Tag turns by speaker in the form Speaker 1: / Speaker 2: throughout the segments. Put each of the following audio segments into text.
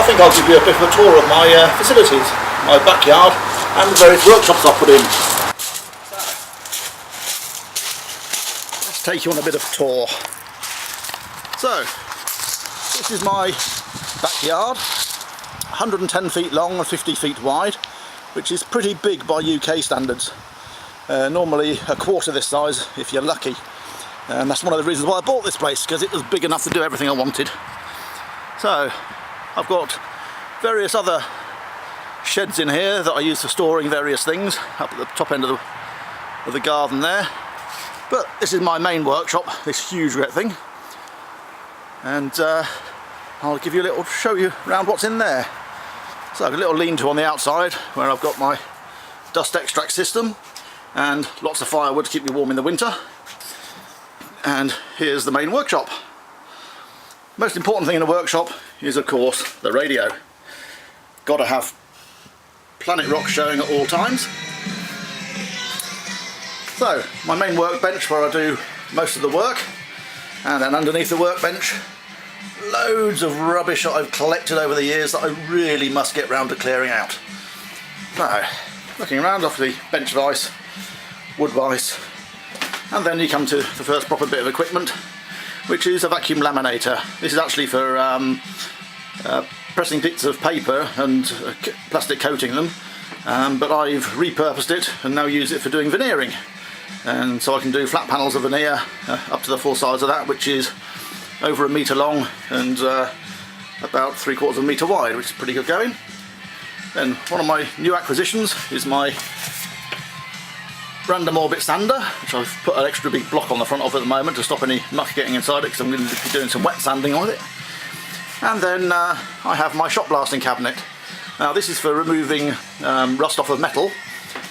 Speaker 1: I think I'll give you a bit of a tour of my facilities, my backyard and the various workshops I've put in. Let's take you on a bit of a tour. So, this is my backyard, 110 feet long and 50 feet wide, which is pretty big by UK standards. Normally a quarter this size if you're lucky. And that's one of the reasons why I bought this place, because it was big enough to do everything I wanted. So I've got various other sheds in here that I use for storing various things up at the top end of the garden there. But this is my main workshop, this huge great thing. And I'll give you a little, show you around what's in there. So I've got a little lean-to on the outside where I've got my dust extract system and lots of firewood to keep me warm in the winter. And here's the main workshop. Most important thing in a workshop is, of course, the radio. Got to have Planet Rock showing at all times. So, my main workbench where I do most of the work, and then underneath the workbench, loads of rubbish that I've collected over the years that I really must get round to clearing out. So, looking around off the bench vise, wood vise, and then you come to the first proper bit of equipment, which is a vacuum laminator. This is actually for pressing bits of paper and plastic coating them, but I've repurposed it and now use it for doing veneering. And so I can do flat panels of veneer up to the full size of that, which is over 1 metre long and about 3/4 of a metre wide, which is pretty good going. Then one of my new acquisitions is my random orbit sander, which I've put an extra big block on the front of at the moment to stop any muck getting inside it, because I'm going to be doing some wet sanding on it. And then I have my shot blasting cabinet. Now this is for removing rust off of metal,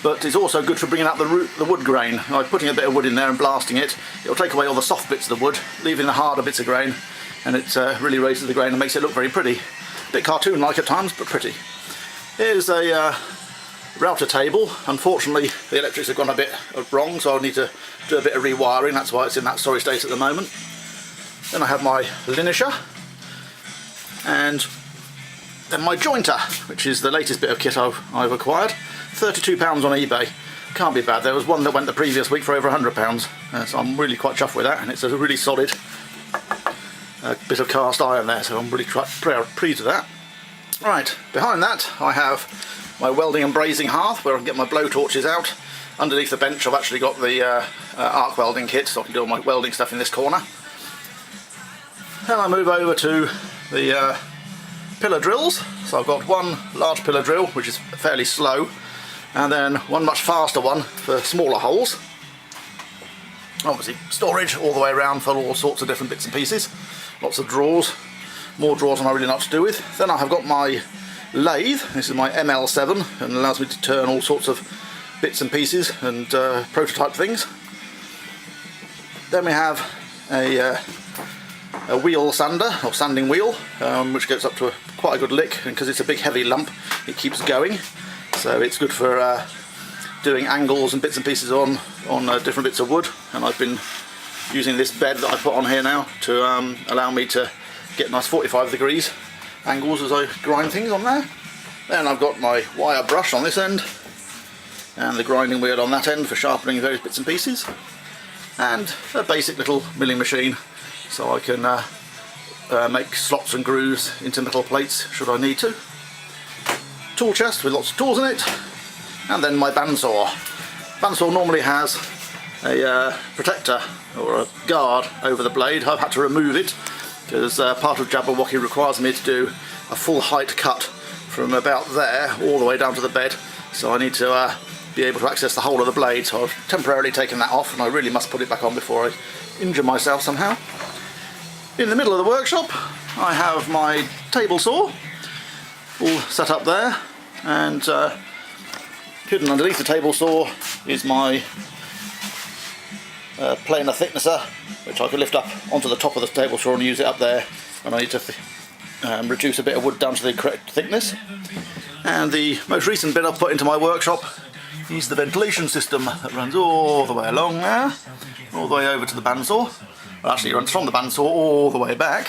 Speaker 1: but it's also good for bringing out the wood grain. By putting a bit of wood in there and blasting it, it'll take away all the soft bits of the wood, leaving the harder bits of grain, and it really raises the grain and makes it look very pretty. A bit cartoon-like at times, but pretty. Here's a router table. Unfortunately the electrics have gone a bit wrong, so I'll need to do a bit of rewiring. That's why it's in that sorry state at the moment. Then I have my linisher, and then my jointer, which is the latest bit of kit I've acquired. £32 on eBay. Can't be bad. There was one that went the previous week for over £100, so I'm really quite chuffed with that, and it's a really solid bit of cast iron there, so I'm really pleased with that. Right, behind that I have my welding and brazing hearth where I can get my blow torches out. Underneath the bench I've actually got the arc welding kit, so I can do all my welding stuff in this corner. Then I move over to the pillar drills. So I've got one large pillar drill which is fairly slow, and then one much faster one for smaller holes. Obviously storage all the way around for all sorts of different bits and pieces. Lots of drawers, more drawers than I really know what to do with. Then I have got my lathe. This is my ML7 and allows me to turn all sorts of bits and pieces and prototype things. Then we have a wheel sander, or sanding wheel, which gets up to quite a good lick, and because it's a big heavy lump it keeps going, so it's good for doing angles and bits and pieces on different bits of wood. And I've been using this bed that I put on here now to allow me to get nice 45 degrees angles as I grind things on there. Then I've got my wire brush on this end and the grinding wheel on that end for sharpening various bits and pieces, and a basic little milling machine so I can make slots and grooves into metal plates should I need to. Tool chest with lots of tools in it, and then my bandsaw. Bandsaw normally has a protector or a guard over the blade. I've had to remove it because part of Jabberwocky requires me to do a full height cut from about there all the way down to the bed, so I need to be able to access the whole of the blade, so I've temporarily taken that off, and I really must put it back on before I injure myself somehow. In the middle of the workshop I have my table saw all set up there, and hidden underneath the table saw is my planer thicknesser, which I can lift up onto the top of the table saw and use it up there when I need to reduce a bit of wood down to the correct thickness. And the most recent bit I've put into my workshop is the ventilation system that runs all the way along there, all the way over to the bandsaw. Well, actually it runs from the bandsaw all the way back,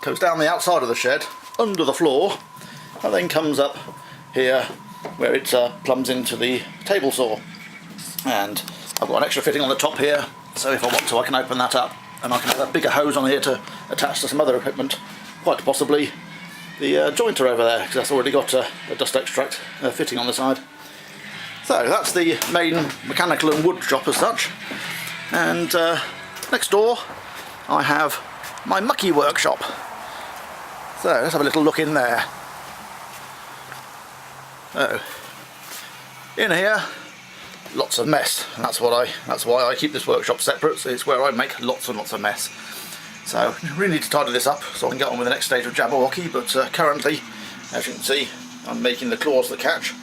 Speaker 1: goes down the outside of the shed, under the floor, and then comes up here where it plumbs into the table saw. And I've got an extra fitting on the top here, so if I want to I can open that up and I can have a bigger hose on here to attach to some other equipment, quite possibly the jointer over there, because that's already got a dust extract fitting on the side. So that's the main mechanical and wood shop as such, and next door I have my mucky workshop. So let's have a little look in there. So in here, lots of mess. And that's why I keep this workshop separate. So it's where I make lots and lots of mess. So I really need to tidy this up so I can get on with the next stage of Jabberwocky. But currently, as you can see, I'm making the claws that catch,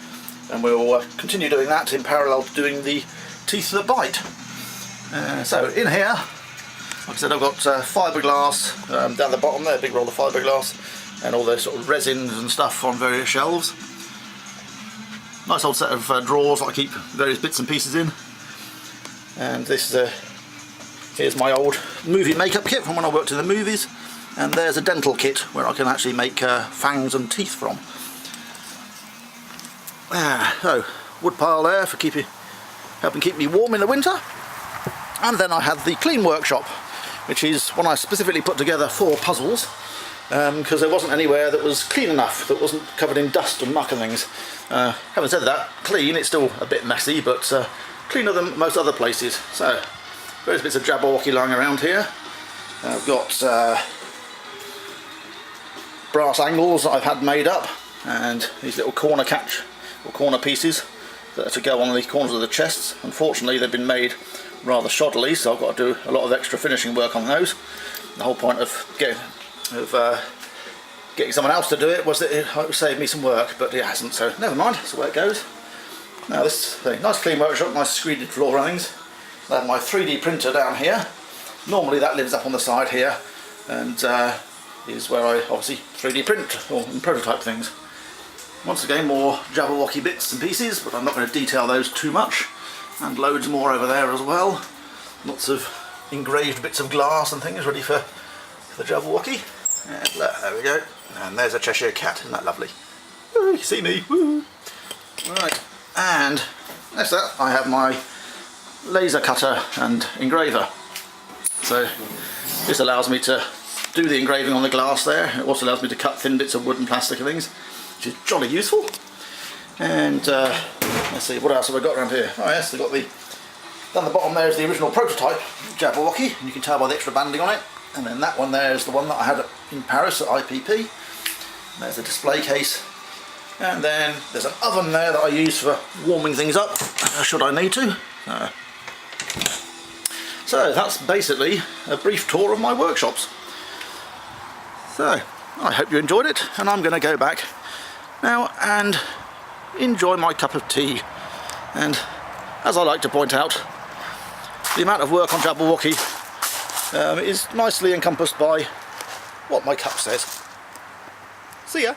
Speaker 1: and we'll continue doing that in parallel to doing the teeth that bite. So in here, like I said, I've got fiberglass down the bottom there, big roll of fiberglass, and all those sort of resins and stuff on various shelves. Nice old set of drawers that I keep various bits and pieces in. And this here's my old movie makeup kit from when I worked in the movies. And there's a dental kit where I can actually make fangs and teeth from. So, wood pile there for helping keep me warm in the winter. And then I had the clean workshop, which is one I specifically put together for puzzles, because there wasn't anywhere that was clean enough, that wasn't covered in dust and muck and things. Having said that, clean, it's still a bit messy, but cleaner than most other places. So, various bits of Jabberwocky lying around here. I've got brass angles that I've had made up, and these little corner pieces that are to go on the corners of the chests. Unfortunately, they've been made rather shoddily, so I've got to do a lot of extra finishing work on those. The whole point of getting someone else to do it was that it would save me some work, but it hasn't, so never mind, that's the way it goes. Now this is a nice clean workshop, nice screeded floor runnings. I have my 3D printer down here. Normally that lives up on the side here, and is where I obviously 3D print or prototype things. Once again, more Jabberwocky bits and pieces, but I'm not going to detail those too much. And loads more over there as well. Lots of engraved bits of glass and things ready for the Jabberwocky. And look, there we go. And there's a Cheshire Cat, isn't that lovely? Woo, you see me, woo! Right, and that's that. I have my laser cutter and engraver. So this allows me to do the engraving on the glass there. It also allows me to cut thin bits of wood and plastic and things, which is jolly useful. And let's see, what else have I got around here? Oh yes, I've got down the bottom there is the original prototype Jabberwocky, and you can tell by the extra banding on it. And then that one there is the one that I had in Paris at IPP. And there's the display case. And then there's an oven there that I use for warming things up, should I need to. So that's basically a brief tour of my workshops. So I hope you enjoyed it, and I'm going to go back now and enjoy my cup of tea. And as I like to point out, the amount of work on Jabberwocky is nicely encompassed by what my cup says. See ya!